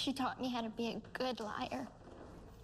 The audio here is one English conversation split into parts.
She taught me how to be a good liar,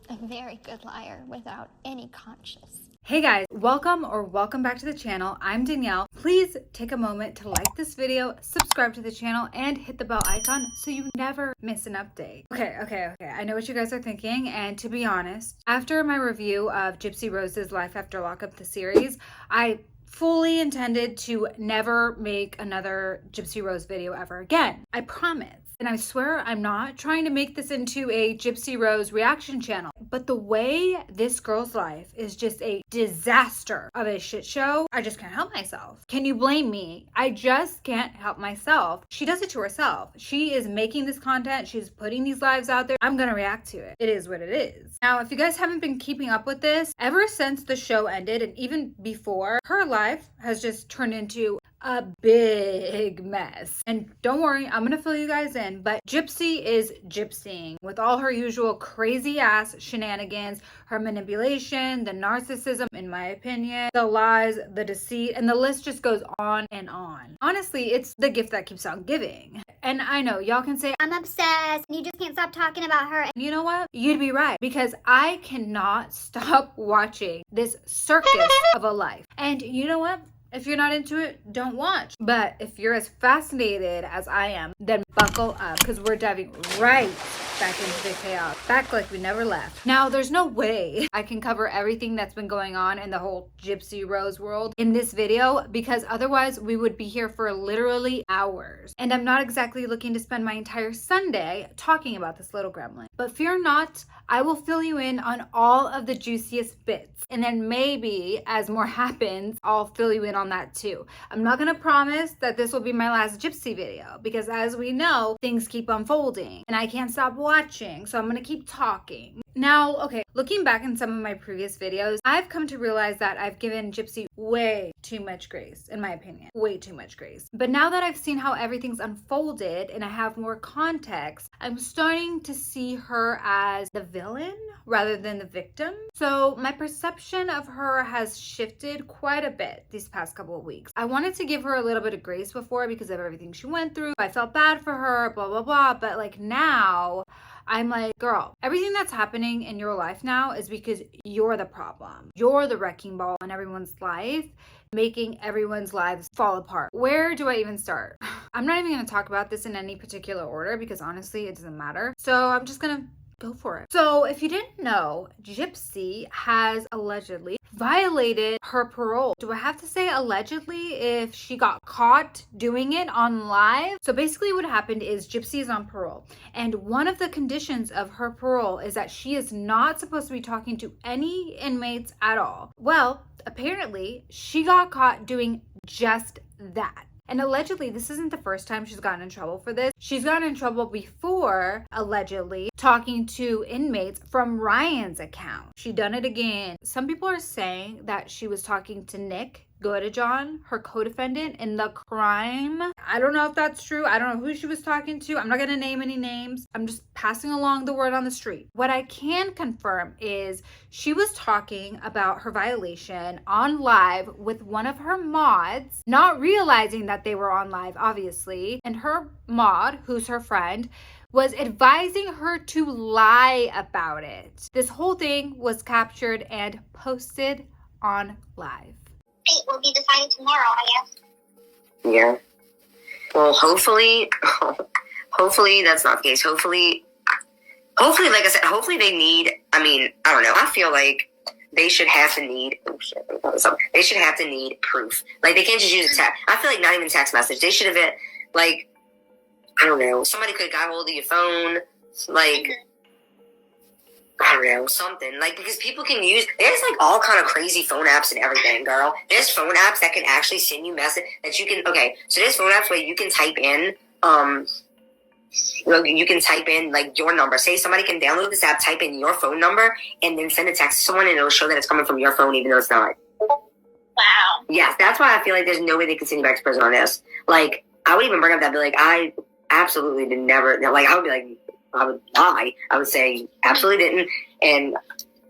a very good liar without any conscience. Hey guys, welcome back to the channel. I'm Danielle. Please take a moment to like this video, subscribe to the channel, and hit the bell icon so you never miss an update. Okay. I know what you guys are thinking, and to be honest, after my review of Gypsy Rose's Life After Lockup, the series, I fully intended to never make another Gypsy Rose video ever again. I promise. And I swear I'm not trying to make this into a Gypsy Rose reaction channel. But the way this girl's life is just a disaster of a shit show, I just can't help myself. Can you blame me? I just can't help myself. She does it to herself. She is making this content. She's putting these lives out there. I'm gonna react to it. It is what it is. Now, if you guys haven't been keeping up with this, ever since the show ended and even before, her life has just turned into a big mess. And don't worry, I'm gonna fill you guys in, but Gypsy is gypsying with all her usual crazy ass shenanigans, her manipulation, the narcissism, in my opinion, the lies, the deceit, and the list just goes on and on. Honestly, it's the gift that keeps on giving. And I know y'all can say, I'm obsessed, and you just can't stop talking about her. You know what? You'd be right, because I cannot stop watching this circus of a life. And you know what? If you're not into it, don't watch. But if you're as fascinated as I am, then buckle up, because we're diving right back into the chaos, back like we never left. Now, there's no way I can cover everything that's been going on in the whole Gypsy Rose world in this video, because otherwise we would be here for literally hours. And I'm not exactly looking to spend my entire Sunday talking about this little gremlin. But fear not, I will fill you in on all of the juiciest bits. And then maybe, as more happens, I'll fill you in on that too. I'm not gonna promise that this will be my last Gypsy video, because as we know, things keep unfolding and I can't stop watching, so I'm gonna keep talking. Now, okay, looking back in some of my previous videos, I've come to realize that I've given Gypsy way too much grace, in my opinion, way too much grace. But now that I've seen how everything's unfolded and I have more context, I'm starting to see her as the villain rather than the victim. So my perception of her has shifted quite a bit these past couple of weeks. I wanted to give her a little bit of grace before because of everything she went through. I felt bad for her, blah, blah, blah. But like now, I'm like, girl, everything that's happening in your life now is because you're the problem. You're the wrecking ball in everyone's life, making everyone's lives fall apart. Where do I even start? I'm not even going to talk about this in any particular order because honestly, it doesn't matter. So I'm just going to go for it. So if you didn't know, Gypsy has allegedly violated her parole. Do I have to say allegedly if she got caught doing it on live? So basically what happened is Gypsy is on parole, and one of the conditions of her parole is that she is not supposed to be talking to any inmates at all. Well, apparently she got caught doing just that. And allegedly, this isn't the first time she's gotten in trouble for this. She's gotten in trouble before, allegedly, talking to inmates from Ryan's account. She done it again. Some people are saying that she was talking to Nick John, her co-defendant in the crime. I don't know if that's true. I don't know who she was talking to. I'm not going to name any names. I'm just passing along the word on the street. What I can confirm is she was talking about her violation on live with one of her mods, not realizing that they were on live, obviously. And her mod, who's her friend, was advising her to lie about it. This whole thing was captured and posted on live. Fate will be decided tomorrow, I guess. Yeah. Well, hopefully that's not the case. Hopefully, like I said, hopefully they need, I don't know. I feel like they should have to need, they should have to need proof. Like, they can't just use a text. I feel like not even text message. They should have, like, I don't know. Somebody could have got hold of your phone. Like, I don't know, something. Like, because people can use, there's like all kind of crazy phone apps and everything, girl. There's phone apps that can actually send you message that you can, okay, so there's phone apps where you can type in, you can type in like your number. Say somebody can download this app, type in your phone number, and then send a text to someone and it'll show that it's coming from your phone even though it's not. Wow. Yes, that's why I feel like there's no way they can send you back to prison on this. Like, I would even bring up that, be like, I absolutely did never, like, I would be like, I would lie. I would say absolutely didn't, and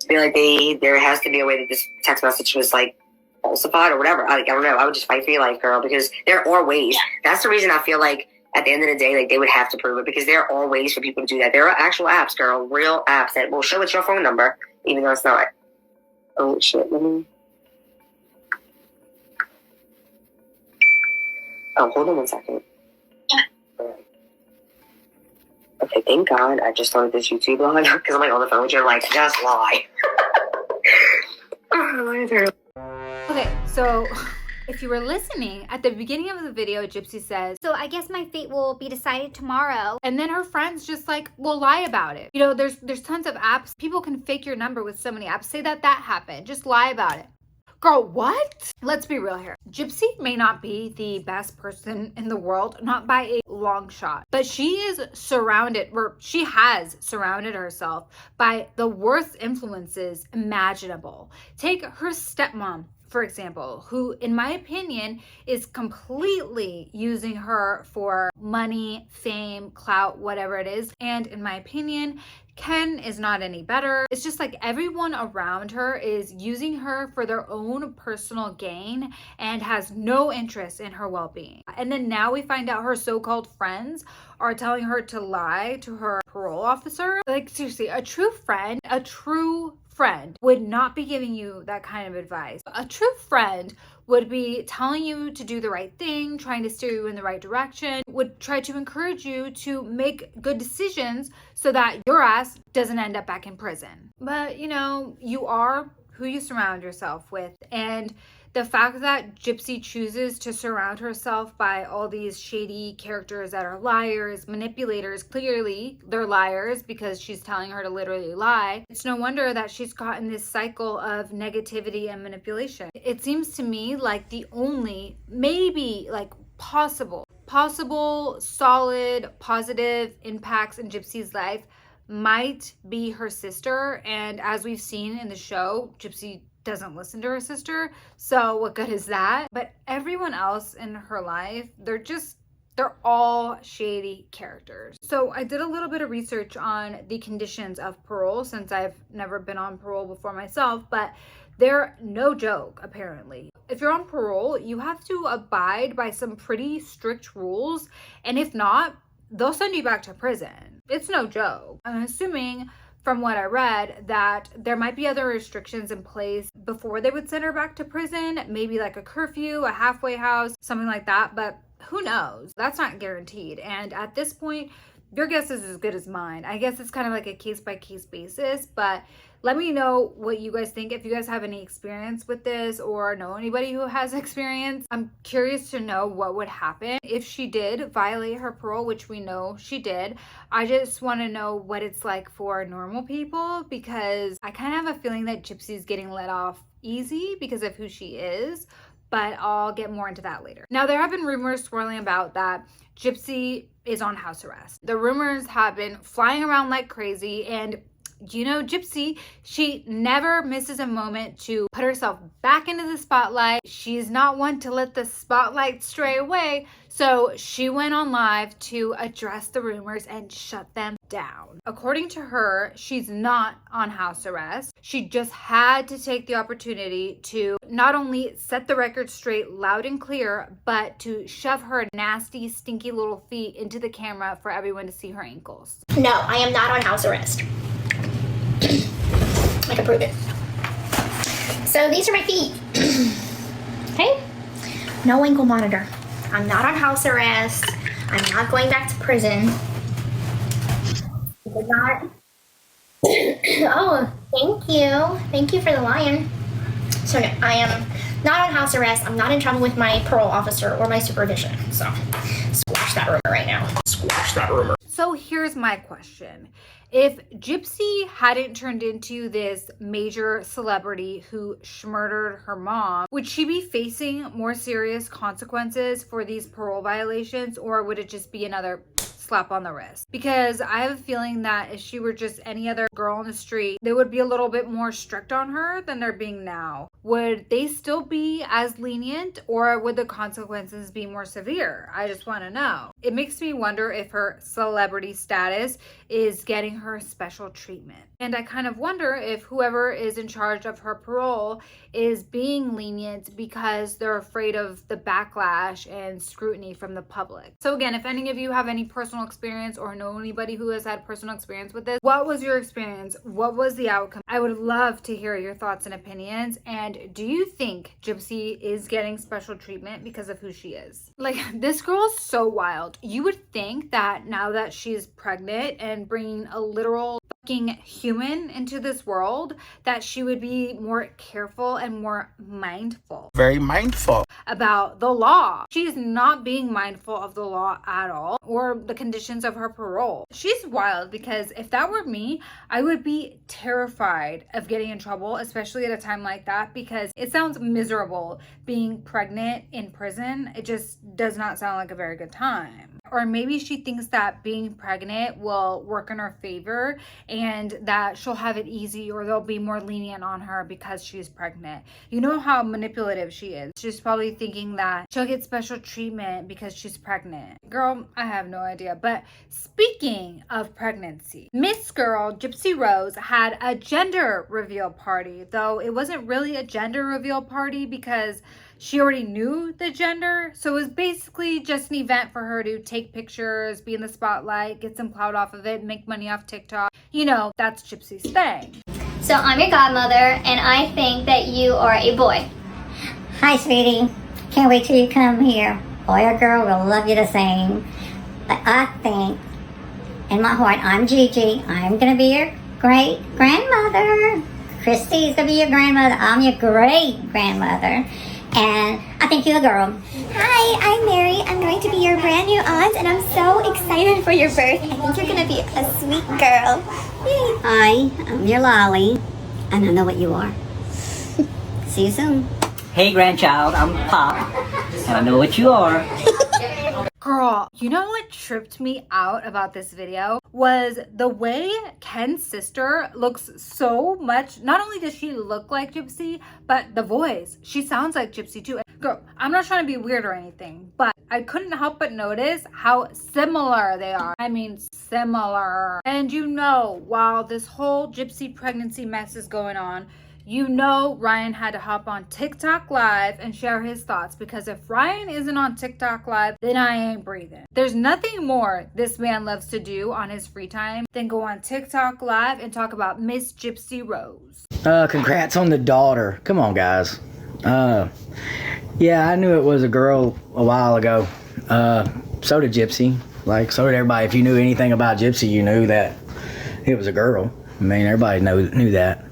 be like, there has to be a way that this text message was like falsified or whatever. I don't know. I would just fight for your life, girl, because there are ways. That's the reason I feel like at the end of the day, like, they would have to prove it, because there are ways for people to do that. There are actual apps, girl, real apps that will show it's your phone number, even though it's not. Oh, shit, let me... Oh, hold on one second. Okay, thank God I just started this YouTube blog, because I'm like on the phone with you, like, just lie. Okay, so if you were listening, at the beginning of the video, Gypsy says, So I guess my fate will be decided tomorrow. and then her friends just like will lie about it. You know, there's tons of apps. People can fake your number with so many apps. Say that happened. Just lie about it. Girl, what? Let's be real here. Gypsy may not be the best person in the world, not by a long shot, but she is surrounded, or she has surrounded herself by the worst influences imaginable. Take her stepmom, for example, who, in my opinion, is completely using her for money, fame, clout, whatever it is. And in my opinion, Ken is not any better. It's just like everyone around her is using her for their own personal gain and has no interest in her well-being. And then now we find out her so-called friends are telling her to lie to her parole officer. Like, seriously, a true friend would not be giving you that kind of advice. A true friend would be telling you to do the right thing, trying to steer you in the right direction, would try to encourage you to make good decisions so that your ass doesn't end up back in prison. But, you know, you are who you surround yourself with. And the fact that Gypsy chooses to surround herself by all these shady characters that are liars, manipulators, clearly they're liars because she's telling her to literally lie. It's no wonder that she's caught in this cycle of negativity and manipulation. It seems to me like the only, maybe like possible, solid, positive impacts in Gypsy's life might be her sister. And as we've seen in the show, Gypsy doesn't listen to her sister, so what good is that? But everyone else in her life, they're all shady characters. So I did a little bit of research on the conditions of parole, since I've never been on parole before myself, but they're no joke, apparently. If you're on parole, you have to abide by some pretty strict rules, and if not, they'll send you back to prison. It's no joke. I'm assuming from what I read that there might be other restrictions in place before they would send her back to prison, maybe like a curfew, a halfway house, something like that, but who knows? That's not guaranteed. And at this point, your guess is as good as mine. I guess it's kind of like a case-by-case basis, but let me know what you guys think. If you guys have any experience with this or know anybody who has experience, I'm curious to know what would happen if she did violate her parole, which we know she did. I just want to know what it's like for normal people, because I kind of have a feeling that Gypsy's getting let off easy because of who she is, but I'll get more into that later. Now, there have been rumors swirling about that Gypsy is on house arrest. The rumors have been flying around like crazy, and you know, Gypsy, she never misses a moment to put herself back into the spotlight. She's not one to let the spotlight stray away, so she went on live to address the rumors and shut them down. According to her, she's not on house arrest. She just had to take the opportunity to not only set the record straight loud and clear, but to shove her nasty, stinky little feet into the camera for everyone to see her ankles. No, I am not on house arrest. I can prove it. So these are my feet. Okay? No ankle monitor. I'm not on house arrest. I'm not going back to prison. Did not. Oh, thank you. Thank you for the lion. So no, I am not on house arrest. I'm not in trouble with my parole officer or my supervision. So squash that rumor right now. Squash that rumor. So here's my question. If Gypsy hadn't turned into this major celebrity who murdered her mom, would she be facing more serious consequences for these parole violations, or would it just be another slap on the wrist? Because I have a feeling that if she were just any other girl on the street, they would be a little bit more strict on her than they're being now. would they still be as lenient, or would the consequences be more severe? I just want to know. It makes me wonder if her celebrity status is getting her special treatment. And I kind of wonder if whoever is in charge of her parole is being lenient because they're afraid of the backlash and scrutiny from the public. So again, if any of you have any personal experience or know anybody who has had personal experience with this, what was your experience? What was the outcome? I would love to hear your thoughts and opinions. And do you think Gypsy is getting special treatment because of who she is? Like, this girl is so wild. You would think that now that she's pregnant and bringing a literal fucking human into this world, that she would be more careful and more mindful. Very mindful About the law. She is not being mindful of the law at all, or the conditions of her parole. She's wild, because if that were me, I would be terrified of getting in trouble, especially at a time like that, because it sounds miserable being pregnant in prison. It just does not sound like a very good time. Or maybe she thinks that being pregnant will work in her favor and that she'll have it easy, or they'll be more lenient on her because she's pregnant. You know how manipulative she is. She's probably thinking that she'll get special treatment because she's pregnant. Girl, I have no idea. But speaking of pregnancy, Miss Girl Gypsy Rose had a gender reveal party, though it wasn't really a gender reveal party because she already knew the gender. So it was basically just an event for her to take pictures, be in the spotlight, get some clout off of it, make money off TikTok. You know, that's Gypsy's thing. So I'm your godmother, and I think that you are a boy. Hi, sweetie. Can't wait till you come here. Boy or girl, will love you the same. But I think, in my heart, I'm Gigi. I'm going to be your great grandmother. Christy's going to be your grandmother. I'm your great grandmother. And I think you're a girl. Hi, I'm Mary. I'm going to be your brand new aunt, and I'm so excited for your birth. I think you're going to be a sweet girl. Yay. Hi, I'm your Lolly. And I know what you are. See you soon. Hey grandchild, I'm Pop, and I know what you are. Girl, you know what tripped me out about this video was the way Ken's sister looks so much. Not only does she look like Gypsy, but the voice. She sounds like Gypsy too. Girl, I'm not trying to be weird or anything, but I couldn't help but notice how similar they are. I mean, similar. And you know, while this whole Gypsy pregnancy mess is going on, you know Ryan had to hop on TikTok Live and share his thoughts, because if Ryan isn't on TikTok Live, then I ain't breathing. There's nothing more this man loves to do on his free time than go on TikTok Live and talk about Miss Gypsy Rose. Congrats on the daughter. Come on, guys. Yeah, I knew it was a girl a while ago. So did Gypsy. Like, so did everybody. If you knew anything about Gypsy, you knew that it was a girl. I mean, everybody knew that.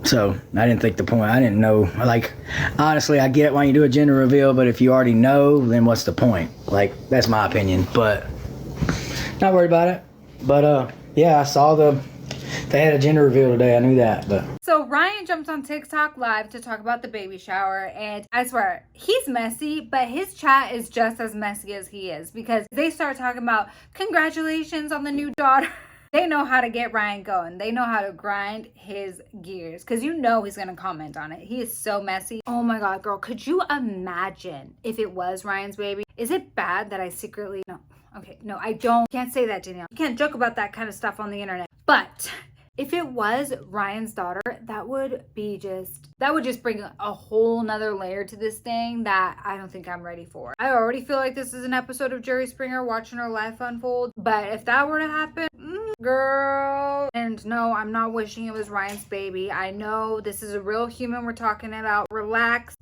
So I didn't think the point. I didn't know. Like, honestly, I get it when you do a gender reveal, but if you already know, then what's the point? Like, that's my opinion. But not worried about it. But yeah, I saw they had a gender reveal today. I knew that. But so Ryan jumps on TikTok Live to talk about the baby shower, and I swear he's messy, but his chat is just as messy as he is, because they start talking about congratulations on the new daughter. They know how to get Ryan going. They know how to grind his gears, because you know he's going to comment on it. He is so messy. Oh my God, girl. Could you imagine if it was Ryan's baby? Is it bad that I secretly... No. Okay, no, I don't. Can't say that, Danielle. You can't joke about that kind of stuff on the internet. But if it was Ryan's daughter, that would just bring a whole nother layer to this thing that I don't think I'm ready for. I already feel like this is an episode of Jerry Springer watching her life unfold. But if that were to happen, girl. And no, I'm not wishing it was Ryan's baby. I know this is a real human we're talking about. Relax.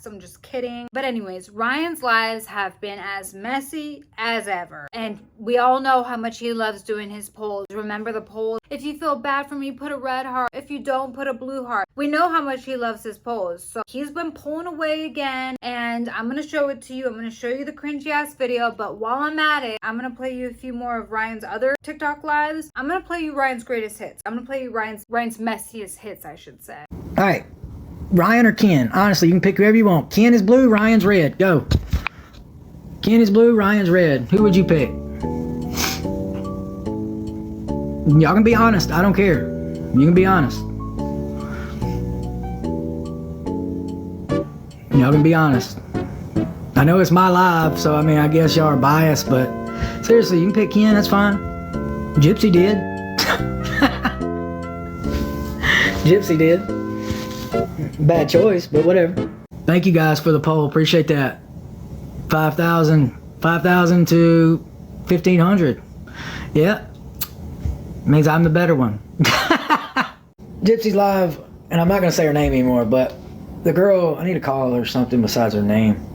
I'm just kidding. But anyways, Ryan's lives have been as messy as ever. And we all know how much he loves doing his polls. Remember the polls? If you feel bad for me, put a red heart. If you don't, put a blue heart. We know how much he loves his polls. So he's been pulling away again. And I'm going to show it to you. I'm going to show you the cringy ass video. But while I'm at it, I'm going to play you a few more of Ryan's other TikTok lives. I'm going to play you Ryan's greatest hits. I'm going to play you Ryan's messiest hits, I should say. all right, Ryan or Ken? Honestly, you can pick whoever you want. Ken is blue, Ryan's red. Go. Ken is blue, Ryan's red. Who would you pick? Y'all can be honest. I don't care. You can be honest. Y'all can be honest. I know it's my live, so I mean, I guess y'all are biased, but seriously, you can pick Ken, that's fine. Gypsy did. Gypsy did. Bad choice, but whatever. Thank you guys for the poll. Appreciate that. 5,000 to 1,500. Yeah. Means I'm the better one. Gypsy's live, and I'm not going to say her name anymore, but the girl, I need to call her something besides her name.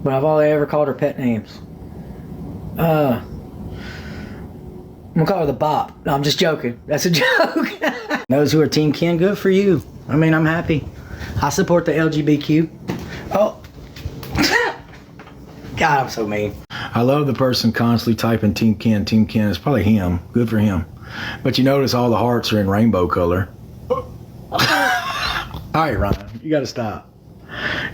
But I've only ever called her pet names. I'm gonna call her the Bop. No, I'm just joking. That's a joke. Those who are Team Ken, good for you. I mean, I'm happy. I support the LGBTQ. Oh. God, I'm so mean. I love the person constantly typing Team Ken. Team Ken. It's probably him. Good for him. But you notice all the hearts are in rainbow color. All right, Ryan. You gotta stop.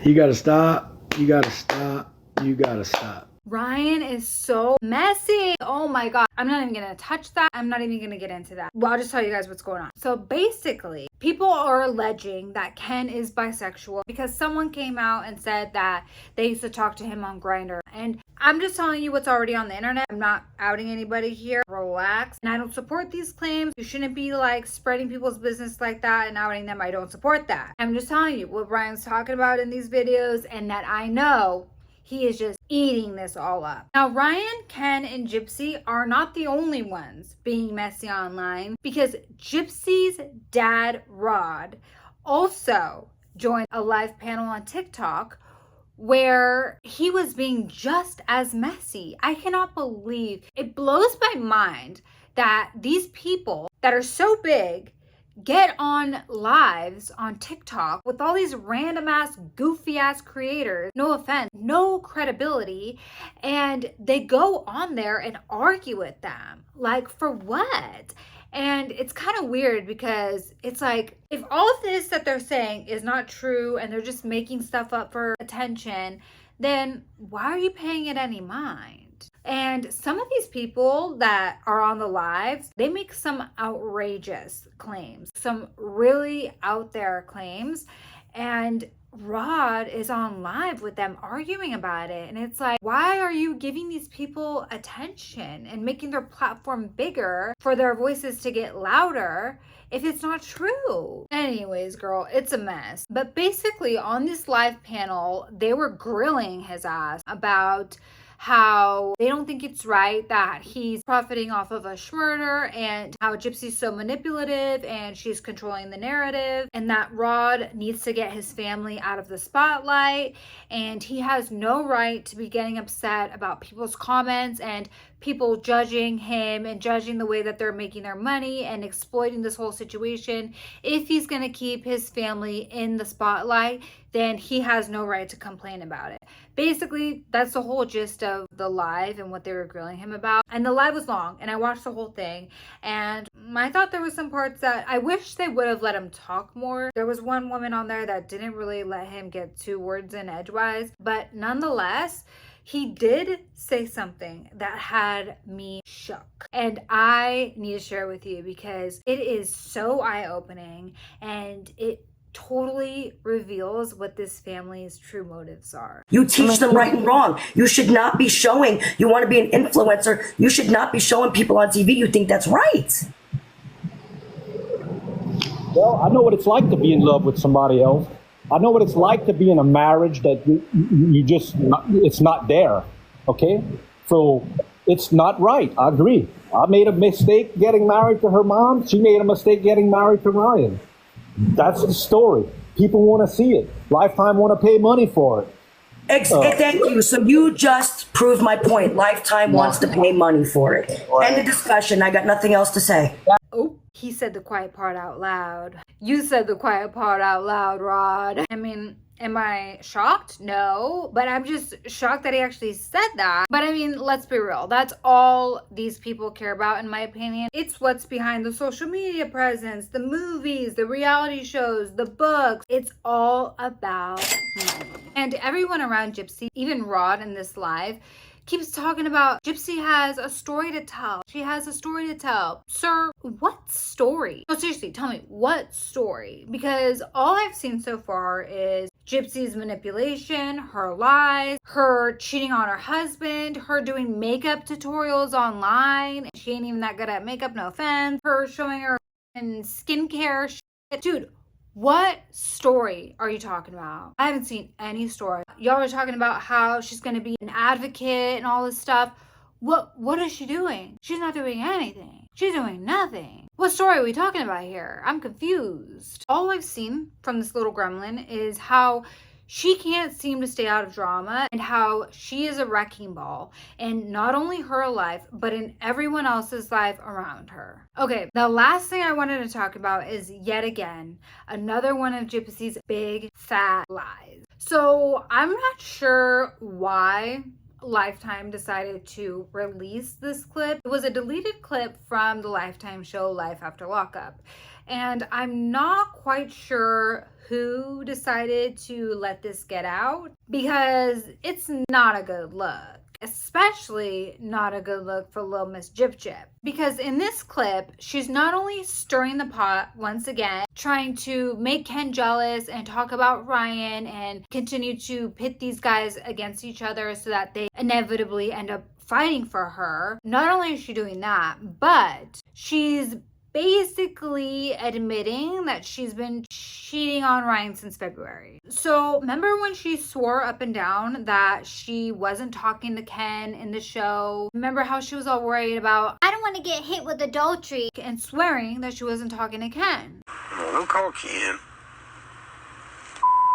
You gotta stop. You gotta stop. You gotta stop. Ryan is so messy. Oh my God. I'm not even gonna touch that. I'm not even gonna get into that. Well, I'll just tell you guys what's going on. So basically, people are alleging that Ken is bisexual because someone came out and said that they used to talk to him on Grindr. And I'm just telling you what's already on the internet. I'm not outing anybody here. Relax. And I don't support these claims. You shouldn't be like spreading people's business like that and outing them. I don't support that. I'm just telling you what Ryan's talking about in these videos, and that I know he is just eating this all up. Now, Ryan, Ken, and Gypsy are not the only ones being messy online, because Gypsy's dad, Rod, also joined a live panel on TikTok where he was being just as messy. I cannot believe, it blows my mind that these people that are so big get on lives on TikTok with all these random ass, goofy ass creators, no offense, no credibility, and they go on there and argue with them. Like, for what? And it's kind of weird because it's like, if all of this that they're saying is not true and they're just making stuff up for attention, then why are you paying it any mind? And some of these people that are on the lives, they make some outrageous claims, some really out there claims. And Rod is on live with them arguing about it. And it's like, why are you giving these people attention and making their platform bigger for their voices to get louder if it's not true? Anyways, girl, it's a mess. But basically on this live panel, they were grilling his ass about how they don't think it's right that he's profiting off of a murder, and how Gypsy's so manipulative and she's controlling the narrative, and that Rod needs to get his family out of the spotlight, and he has no right to be getting upset about people's comments and people judging him and judging the way that they're making their money and exploiting this whole situation. If he's going to keep his family in the spotlight, then he has no right to complain about it. Basically, that's the whole gist of the live and what they were grilling him about. And the live was long, and I watched the whole thing, and I thought there was some parts that I wish they would have let him talk more. There was one woman on there that didn't really let him get 2 words in edgewise, but nonetheless, he did say something that had me shook, and I need to share with you because it is so eye-opening, and it totally reveals what this family's true motives are. You teach them right and wrong. You should not be showing, you want to be an influencer, you should not be showing people on TV you think that's right. Well, I know what it's like to be in love with somebody else. I know what it's like to be in a marriage that you just, it's not there, okay? So it's not right, I agree. I made a mistake getting married to her mom. She made a mistake getting married to Ryan. That's the story. People want to see it. Lifetime want to pay money for it. Thank you. So you just proved my point. Lifetime wants to pay money for it. End of discussion. I got nothing else to say. Oh, he said the quiet part out loud. You said the quiet part out loud, Rod. I mean, am I shocked? No, but I'm just shocked that he actually said that. But I mean, let's be real. That's all these people care about, in my opinion. It's what's behind the social media presence, the movies, the reality shows, the books. It's all about money. And everyone around Gypsy, even Rod in this live, keeps talking about Gypsy has a story to tell. She has a story to tell. Sir, what story? No, seriously, tell me, what story? Because all I've seen so far is Gypsy's manipulation, her lies, her cheating on her husband, her doing makeup tutorials online. She ain't even that good at makeup, no offense. Her showing her skincare shit. Dude, what story are you talking about? I haven't seen any story. Y'all are talking about how she's going to be an advocate and all this stuff. What is she doing? She's not doing anything. She's doing nothing. What story are we talking about here? I'm confused. All I've seen from this little gremlin is how she can't seem to stay out of drama and how she is a wrecking ball in not only her life, but in everyone else's life around her. Okay, the last thing I wanted to talk about is yet again, another one of Gypsy's big fat lies. So I'm not sure why Lifetime decided to release this clip. It was a deleted clip from the Lifetime show Life After Lockup. And I'm not quite sure who decided to let this get out because it's not a good look. Especially not a good look for little Miss Gyp Gyp. Because in this clip, she's not only stirring the pot once again, trying to make Ken jealous and talk about Ryan and continue to pit these guys against each other so that they inevitably end up fighting for her. Not only is she doing that, but she's basically admitting that she's been cheating on Ryan since February. So remember when she swore up and down that she wasn't talking to Ken in the show? Remember how she was all worried about, I don't want to get hit with adultery, and swearing that she wasn't talking to Ken? No, don't call Ken.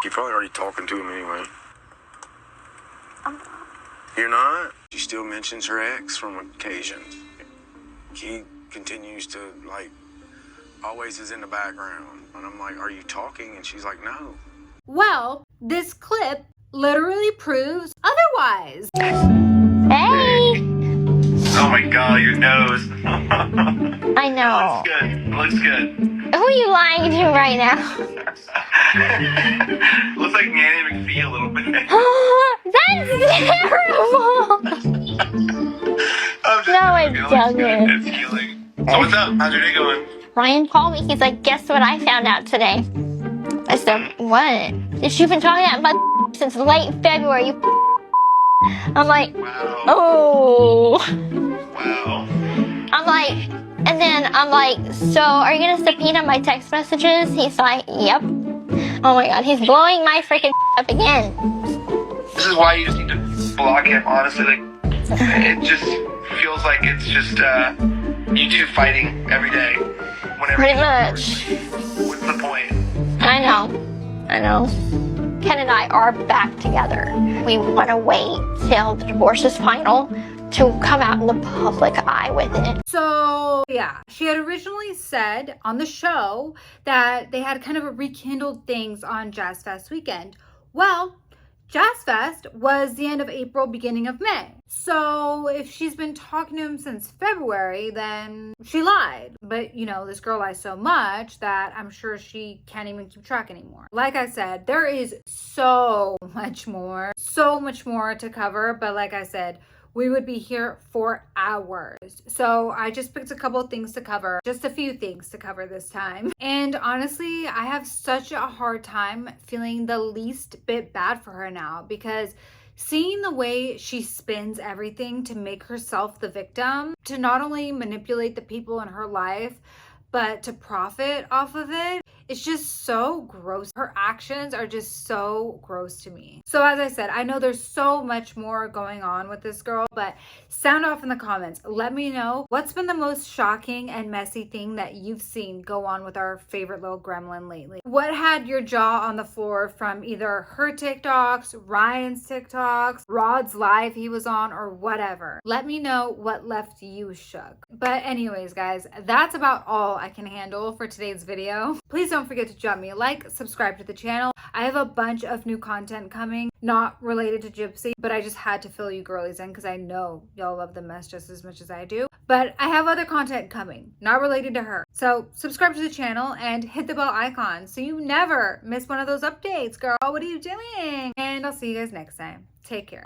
You're probably already talking to him anyway. You're not? She still mentions her ex from occasions. He continues to, like, always is in the background. And I'm like, are you talking? And she's like, no. Well, this clip literally proves otherwise. Hey! Oh my god, your nose. I know. Looks good. Looks good. Who are you lying to right now? Looks like Nanny McPhee a little bit. That's terrible! No, it doesn't. It's healing. So what's up? How's your day going? Ryan called me. He's like, guess what I found out today? I said, what? You've been talking about since late February. I'm like, wow. Oh. Wow. I'm like, and then I'm like, so are you gonna subpoena my text messages? He's like, yep. Oh my god, he's blowing my freaking up again. This is why you just need to block him, honestly. Like, it just feels like it's just you two fighting every day. Whenever pretty much. What's the point? I know. Ken and I are back together. We want to wait till the divorce is final to come out in the public eye with it. So yeah, she had originally said on the show that they had kind of a rekindled things on Jazz Fest weekend. Well, Jazz Fest was the end of April, beginning of May. So if she's been talking to him since February, then she lied. But you know, this girl lies so much that I'm sure she can't even keep track anymore. Like I said, there is so much more to cover. But like I said, we would be here for hours. So I just picked a couple of things to cover, just a few things to cover this time. And honestly, I have such a hard time feeling the least bit bad for her now, because seeing the way she spins everything to make herself the victim, to not only manipulate the people in her life, but to profit off of it, it's just so gross. Her actions are just so gross to me. So as I said, I know there's so much more going on with this girl, but sound off in the comments. Let me know what's been the most shocking and messy thing that you've seen go on with our favorite little gremlin lately. What had your jaw on the floor from either her TikToks, Ryan's TikToks, Rod's live he was on, or whatever. Let me know what left you shook. But anyways, guys, that's about all I can handle for today's video. Please don't forget to drop me a like, subscribe to the channel. I have a bunch of new content coming, not related to Gypsy, but I just had to fill you girlies in because I know y'all love the mess just as much as I do. But I have other content coming, not related to her. So subscribe to the channel and hit the bell icon so you never miss one of those updates, girl. What are you doing? And I'll see you guys next time. Take care.